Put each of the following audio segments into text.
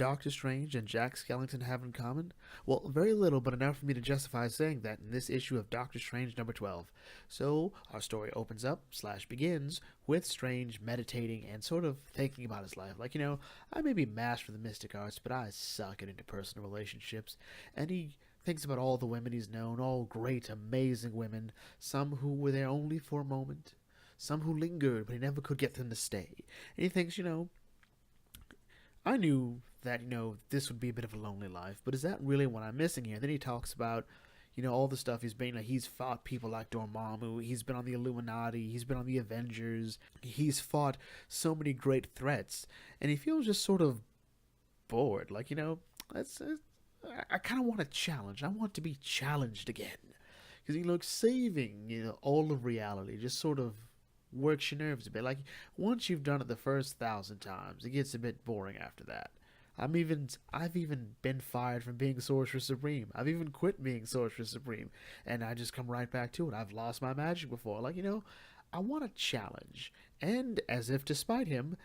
Doctor Strange and Jack Skellington have in common? Well, very little, but enough for me to justify saying that in this issue of Doctor Strange number 12. So, our story opens up, slash begins, with Strange meditating and sort of thinking about his life. Like, I may be master of the mystic arts, but I suck at interpersonal relationships. And he thinks about all the women he's known, all great, amazing women, some who were there only for a moment, some who lingered, but he never could get them to stay. And he thinks, I knew that, this would be a bit of a lonely life, but is that really what I'm missing here? And then he talks about, all the stuff he's been, he's fought people like Dormammu, he's been on the Illuminati, he's been on the Avengers, he's fought so many great threats, and he feels just sort of bored. Like, I kind of want a challenge. I want to be challenged again. Because, saving, all of reality just sort of works your nerves a bit. Like, once you've done it the first 1,000 times, it gets a bit boring after that. I've even been fired from being Sorcerer Supreme. I've even quit being Sorcerer Supreme, and I just come right back to it. I've lost my magic before. Like, I want a challenge. And as if to spite him,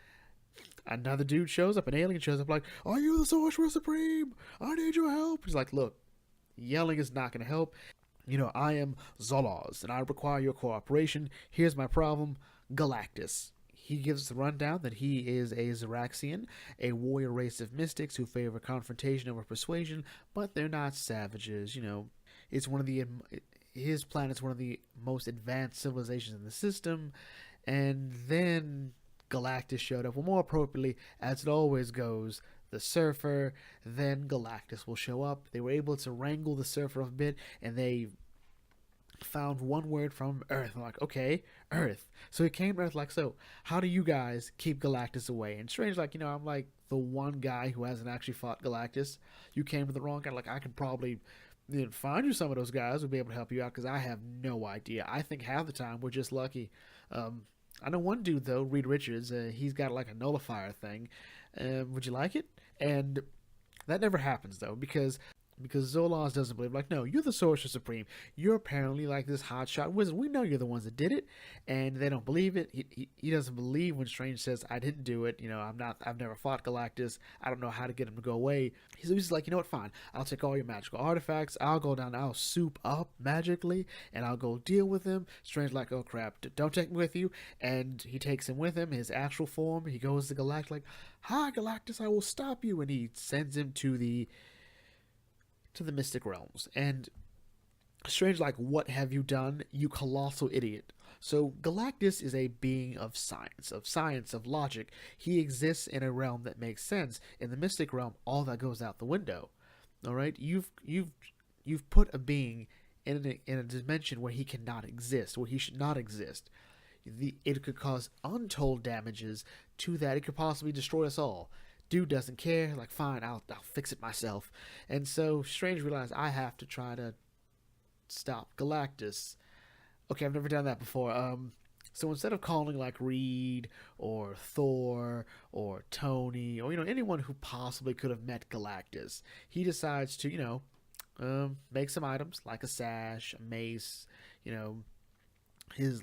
another dude shows up, an alien shows up, like, "Are you the Sorcerer Supreme? I need your help." He's like, "Look, yelling is not going to help. I am Zoloz, and I require your cooperation. Here's my problem, Galactus." He gives us the rundown that he is a Zeraxian, a warrior race of mystics who favor confrontation over persuasion, but they're not savages. It's one of the his planet's one of the most advanced civilizations in the system, and then Galactus showed up. Well, more appropriately, as it always goes, the Surfer, then Galactus will show up. They were able to wrangle the Surfer a bit, and they found one word from Earth. I'm like, okay, Earth. So he came to Earth like, "So, how do you guys keep Galactus away?" And Strange, like, I'm like the one guy who hasn't actually fought Galactus. You came to the wrong guy. Like, I could probably find you some of those guys who'll be able to help you out, because I have no idea. I think half the time we're just lucky. I know one dude, though, Reed Richards, he's got like a nullifier thing. Would you like it? And that never happens, though, because Zoloz doesn't believe. Like, "No, you're the Sorcerer Supreme. You're apparently like this hotshot wizard. We know you're the ones that did it." And they don't believe it. He doesn't believe when Strange says, "I didn't do it. I've never fought Galactus. I don't know how to get him to go away." He's like, "You know what? Fine. I'll take all your magical artifacts. I'll go down. I'll soup up magically, and I'll go deal with him." Strange like, "Oh crap! Don't take me with you." And he takes him with him, his actual form. He goes to Galactus like, "Hi, Galactus. I will stop you." And he sends him to the Mystic Realms. And Strange like, "What have you done, you colossal idiot?" So Galactus is a being of science, of logic. He exists in a realm that makes sense. In the Mystic Realm, all that goes out the window. All right, you've put a being in a dimension where he cannot exist, where he should not exist. It could cause untold damages to that. It could possibly destroy us all. Dude doesn't care. Like, "Fine, I'll fix it myself." And so Strange realized, I have to try to stop Galactus. Okay, I've never done that before. So instead of calling like Reed or Thor or Tony or anyone who possibly could have met Galactus, he decides to make some items like a sash, a mace, his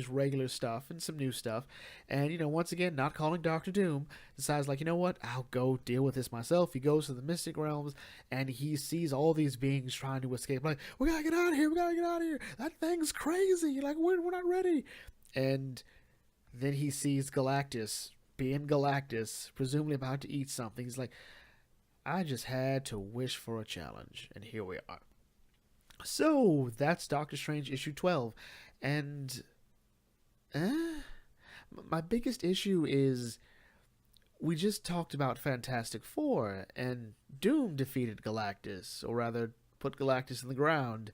regular stuff and some new stuff. And, once again, not calling Doctor Doom, decides like, "You know what? I'll go deal with this myself." He goes to the Mystic Realms and he sees all these beings trying to escape. Like, "We gotta get out of here. We gotta get out of here. That thing's crazy. Like, we're not ready." And then he sees Galactus, being Galactus, presumably about to eat something. He's like, "I just had to wish for a challenge. And here we are." So that's Doctor Strange issue 12. And my biggest issue is we just talked about Fantastic Four, and Doom defeated Galactus, or rather put Galactus in the ground,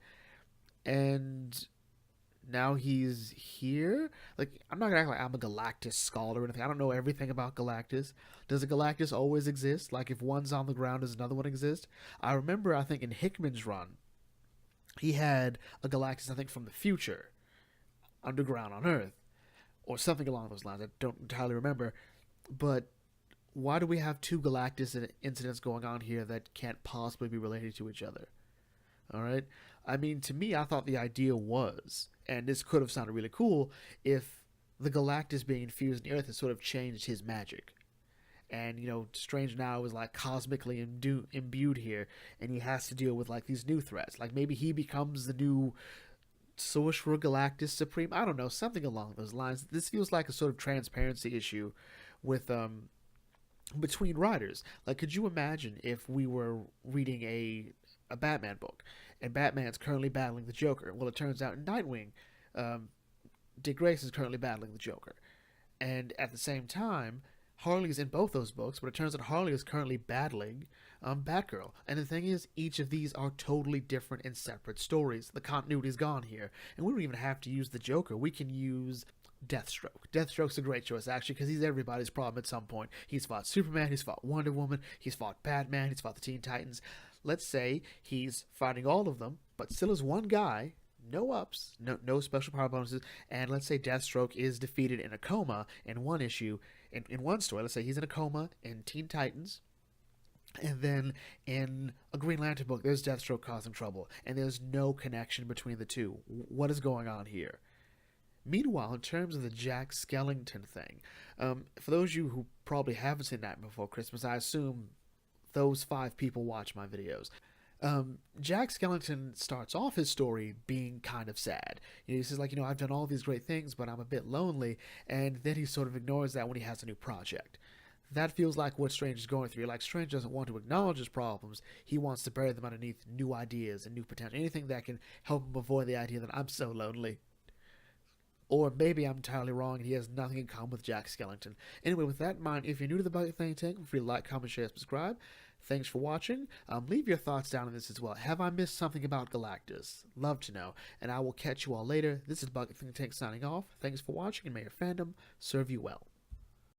and now he's here. Like, I'm not gonna act like I'm a Galactus scholar or anything. I don't know everything about Galactus. Does a Galactus always exist? Like, if one's on the ground, does another one exist? I remember, I think in Hickman's run, he had a Galactus, I think, from the future, underground on Earth, or something along those lines. I don't entirely remember. But why do we have two Galactus incidents going on here that can't possibly be related to each other? All right? I mean, to me, I thought the idea was, and this could have sounded really cool, if the Galactus being infused in the Earth has sort of changed his magic. and Strange now is like cosmically imbued here, and he has to deal with like these new threats. Like maybe he becomes the new Sorcerer Galactus Supreme. I don't know, something along those lines. This feels like a sort of transparency issue with between writers. Like, could you imagine if we were reading a Batman book, and Batman's currently battling the Joker? Well, it turns out in Nightwing, um, Dick Grayson is currently battling the Joker, and at the same time, Harley's in both those books, but it turns out Harley is currently battling Batgirl. And the thing is, each of these are totally different and separate stories. The continuity's gone here, and we don't even have to use the Joker. We can use Deathstroke. Deathstroke's a great choice, actually, because he's everybody's problem at some point. He's fought Superman, he's fought Wonder Woman, he's fought Batman, he's fought the Teen Titans. Let's say he's fighting all of them, but still is one guy, no ups, no special power bonuses, and let's say Deathstroke is defeated in a coma in one issue, in one story. Let's say he's in a coma in Teen Titans, and then in a Green Lantern book, there's Deathstroke causing trouble, and there's no connection between the two. What is going on here? Meanwhile, in terms of the Jack Skellington thing, for those of you who probably haven't seen Nightmare Before Christmas, I assume those 5 people watch my videos. Jack Skellington starts off his story being kind of sad. He says, like, I've done all these great things, but I'm a bit lonely, and then he sort of ignores that when he has a new project. That feels like what Strange is going through. Like, Strange doesn't want to acknowledge his problems. He wants to bury them underneath new ideas and new potential. Anything that can help him avoid the idea that I'm so lonely. Or maybe I'm entirely wrong and he has nothing in common with Jack Skellington. Anyway, with that in mind, if you're new to the Bucket Think Tank, feel free to like, comment, share, subscribe. Thanks for watching. Leave your thoughts down on this as well. Have I missed something about Galactus? Love to know. And I will catch you all later. This is Bucket Think Tank signing off. Thanks for watching, and may your fandom serve you well.